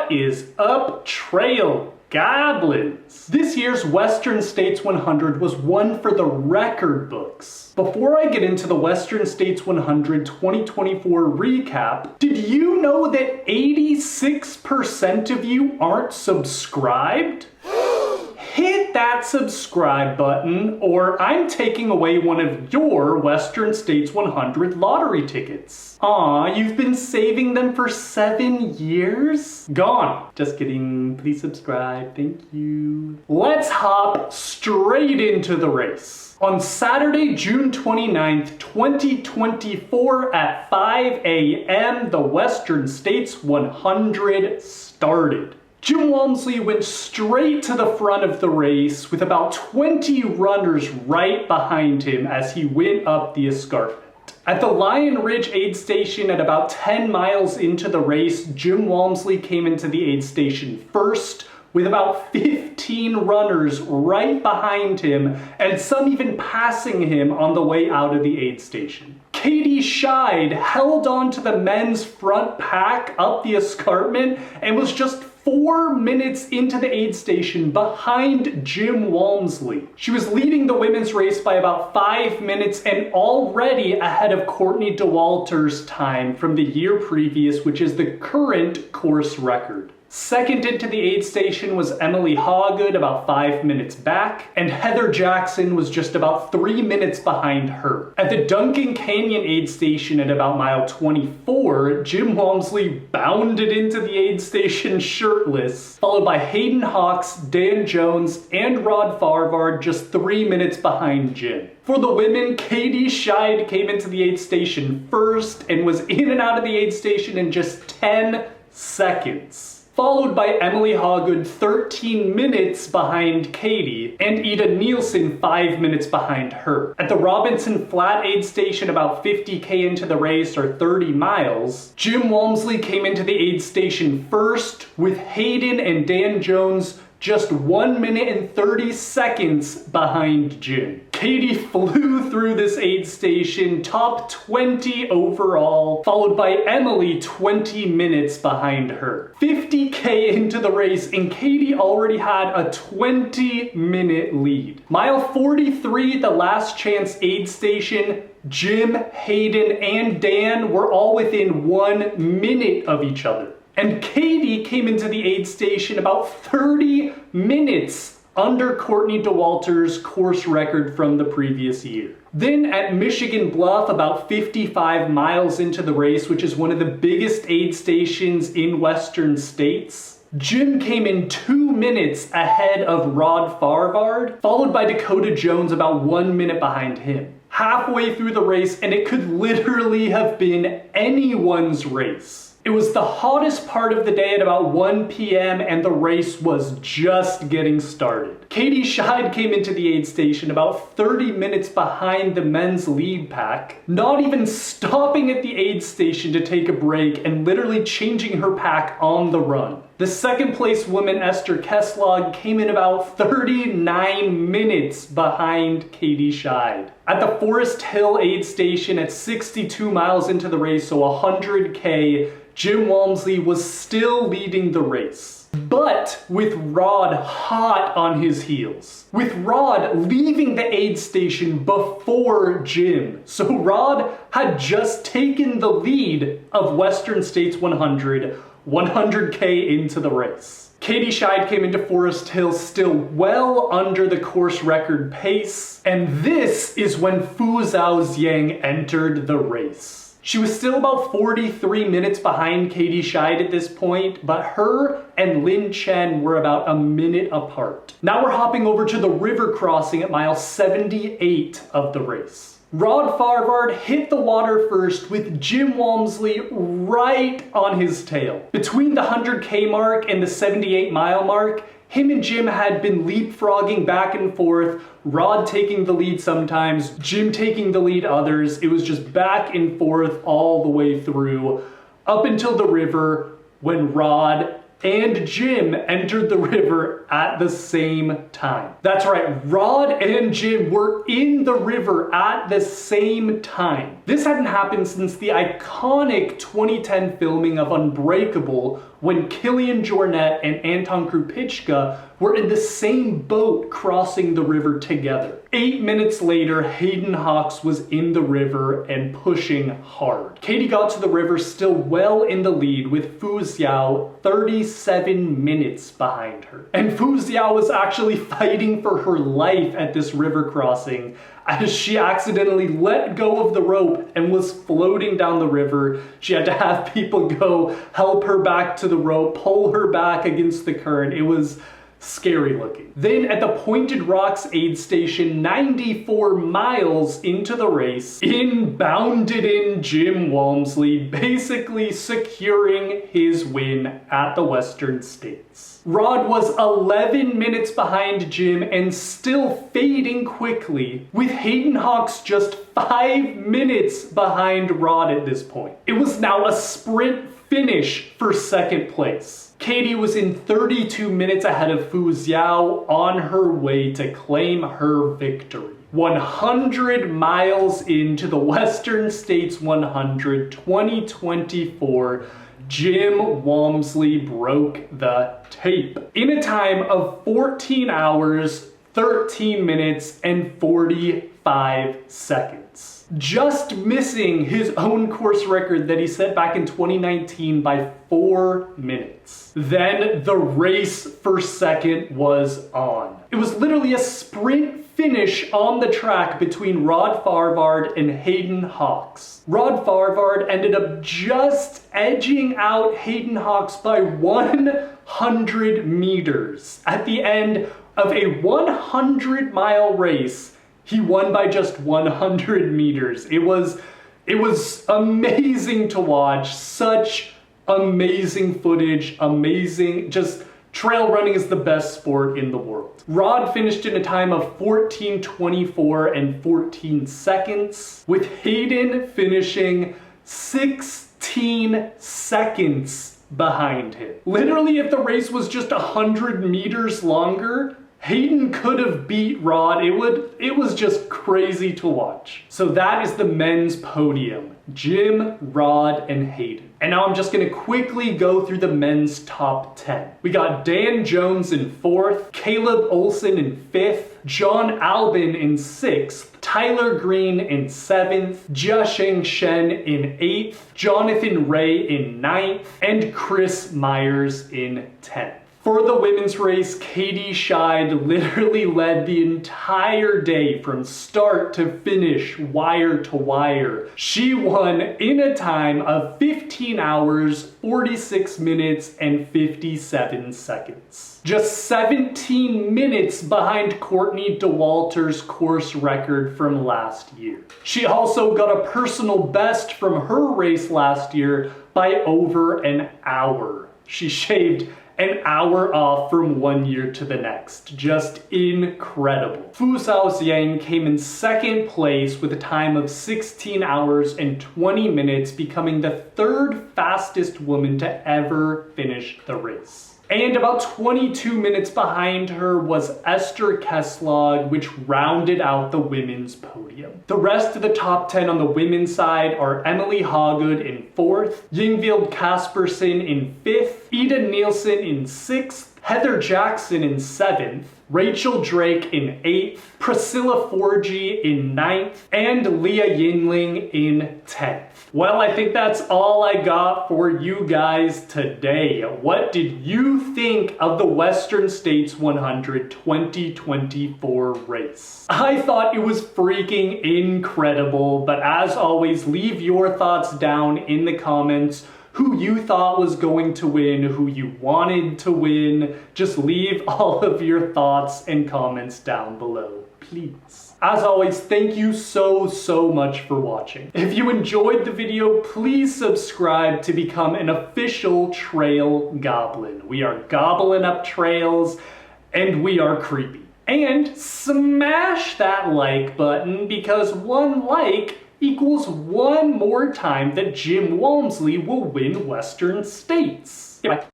What is up, trail goblins? This year's Western States 100 was one for the record books. Before I get into the Western States 100 2024 recap, did you know that 86% of you aren't subscribed? Hit that subscribe button or I'm taking away one of your Western States 100 lottery tickets. Aw, you've been saving them for 7 years? Gone. Just kidding. Please subscribe. Thank you. Let's hop straight into the race. On Saturday, June 29th, 2024 at 5 a.m., the Western States 100 started. Jim Walmsley went straight to the front of the race with about 20 runners right behind him as he went up the escarpment. At the Lion Ridge aid station at about 10 miles into the race, Jim Walmsley came into the aid station first with about 15 runners right behind him and some even passing him on the way out of the aid station. Schide held on to the men's front pack up the escarpment and was just 4 minutes into the aid station behind Jim Walmsley. She was leading the women's race by about 5 minutes and already ahead of Courtney Dauwalter's time from the year previous, which is the current course record. Second into the aid station was Emily Hawgood, about 5 minutes back, and Heather Jackson was just about 3 minutes behind her. At the Duncan Canyon aid station at about mile 24, Jim Walmsley bounded into the aid station shirtless, followed by Haden Hawks, Dan Jones, and Rod Farvard just 3 minutes behind Jim. For the women, Schide came into the aid station first and was in and out of the aid station in just 10 seconds. Followed by Emily Hawgood 13 minutes behind Katie, and Ida Nielsen 5 minutes behind her. At the Robinson Flat aid station about 50k into the race, or 30 miles, Jim Walmsley came into the aid station first with Hayden and Dan Jones just 1 minute and 30 seconds behind Jim. Katie flew through this aid station, top 20 overall, followed by Emily 20 minutes behind her. 50k into the race and Katie already had a 20-minute lead. Mile 43, the last chance aid station, Jim, Hayden, and Dan were all within 1 minute of each other. And Katie came into the aid station about 30 minutes under Courtney Dauwalter's course record from the previous year. Then at Michigan Bluff, about 55 miles into the race, which is one of the biggest aid stations in Western States, Jim came in 2 minutes ahead of Rod Farvard, followed by Dakota Jones about 1 minute behind him. Halfway through the race, and it could literally have been anyone's race. It was the hottest part of the day at about 1 p.m. and the race was just getting started. Schide came into the aid station about 30 minutes behind the men's lead pack, not even stopping at the aid station to take a break and literally changing her pack on the run. The second place woman, Eszter Csillag, came in about 39 minutes behind Schide. At the Forest Hill aid station at 62 miles into the race, so 100k, Jim Walmsley was still leading the race, but with Rod hot on his heels. With Rod leaving the aid station before Jim. So Rod had just taken the lead of Western States 100, 100k into the race. Schide came into Forest Hill still well under the course record pace, and this is when Fuzhao Xiang entered the race. She was still about 43 minutes behind Schide at this point, but her and Lin Chen were about a minute apart. Now we're hopping over to the river crossing at mile 78 of the race. Rod Farvard hit the water first with Jim Walmsley right on his tail. Between the 100k mark and the 78-mile mark, him and Jim had been leapfrogging back and forth, Rod taking the lead sometimes, Jim taking the lead others. It was just back and forth all the way through, up until the river when Rod and Jim entered the river at the same time. That's right, Rod and Jim were in the river at the same time. This hadn't happened since the iconic 2010 filming of Unbreakable, when Kilian Jornet and Anton Krupicka were in the same boat crossing the river together. 8 minutes later, Haden Hawks was in the river and pushing hard. Katie got to the river still well in the lead, with Fuzhao 37 minutes behind her. And Fuzhao was actually fighting for her life at this river crossing as she accidentally let go of the rope and was floating down the river. She had to have people go help her back to the rope, pull her back against the current. It was scary looking. Then at the Pointed Rocks aid station, 94 miles into the race, bounded in Jim Walmsley, basically securing his win at the Western States. Rod was 11 minutes behind Jim and still fading quickly, with Haden Hawks just 5 minutes behind Rod at this point. It was now a sprint finish for second place. Katie was in 32 minutes ahead of Fuzhao on her way to claim her victory. 100 miles into the Western States 100 2024, Jim Walmsley broke the tape in a time of 14 hours, 13 minutes, and 45 seconds. Just missing his own course record that he set back in 2019 by 4 minutes. Then the race for second was on. It was literally a sprint finish on the track between Rod Farvard and Haden Hawks. Rod Farvard ended up just edging out Haden Hawks by 100 meters. At the end of a 100-mile race, he won by just 100 meters. It was amazing to watch. Such amazing footage, amazing, just trail running is the best sport in the world. Rod finished in a time of 14:24 and 14 seconds, with Haden finishing 16 seconds behind him. Literally, if the race was just 100 meters longer, Haden could have beat Rod. It was just crazy to watch. So that is the men's podium. Jim, Rod, and Haden. And now I'm just gonna quickly go through the men's top 10. We got Dan Jones in 4th, Caleb Olson in 5th, John Albin in 6th, Tyler Green in 7th, Jiasheng Shen in 8th, Jonathan Ray in 9th, and Chris Myers in 10th. For the women's race, Katie Schide literally led the entire day from start to finish, wire to wire. She won in a time of 15 hours, 46 minutes, and 57 seconds. Just 17 minutes behind Courtney DeWalter's course record from last year. She also got a personal best from her race last year by over an hour. She shaved an hour off from one year to the next. Just incredible. Fuzhao Xiang came in 2nd place with a time of 16 hours and 20 minutes, becoming the 3rd fastest woman to ever finish the race. And about 22 minutes behind her was Eszter Csillag, which rounded out the women's podium. The rest of the top 10 on the women's side are Emily Haugood in 4th, Yingvild Kaspersen in 5th, Ida Nielsen in 6th, Heather Jackson in 7th, Rachel Drake in 8th, Priscilla Forgy in 9th, and Leah Yingling in 10th. Well, I think that's all I got for you guys today. What did you think of the Western States 100 2024 race? I thought it was freaking incredible, but as always, leave your thoughts down in the comments. Who you thought was going to win, who you wanted to win. Just leave all of your thoughts and comments down below, please. As always, thank you so much for watching. If you enjoyed the video, please subscribe to become an official trail goblin. We are gobbling up trails and we are creepy. And smash that like button, because one like equals one more time that Jim Walmsley will win Western States. Goodbye.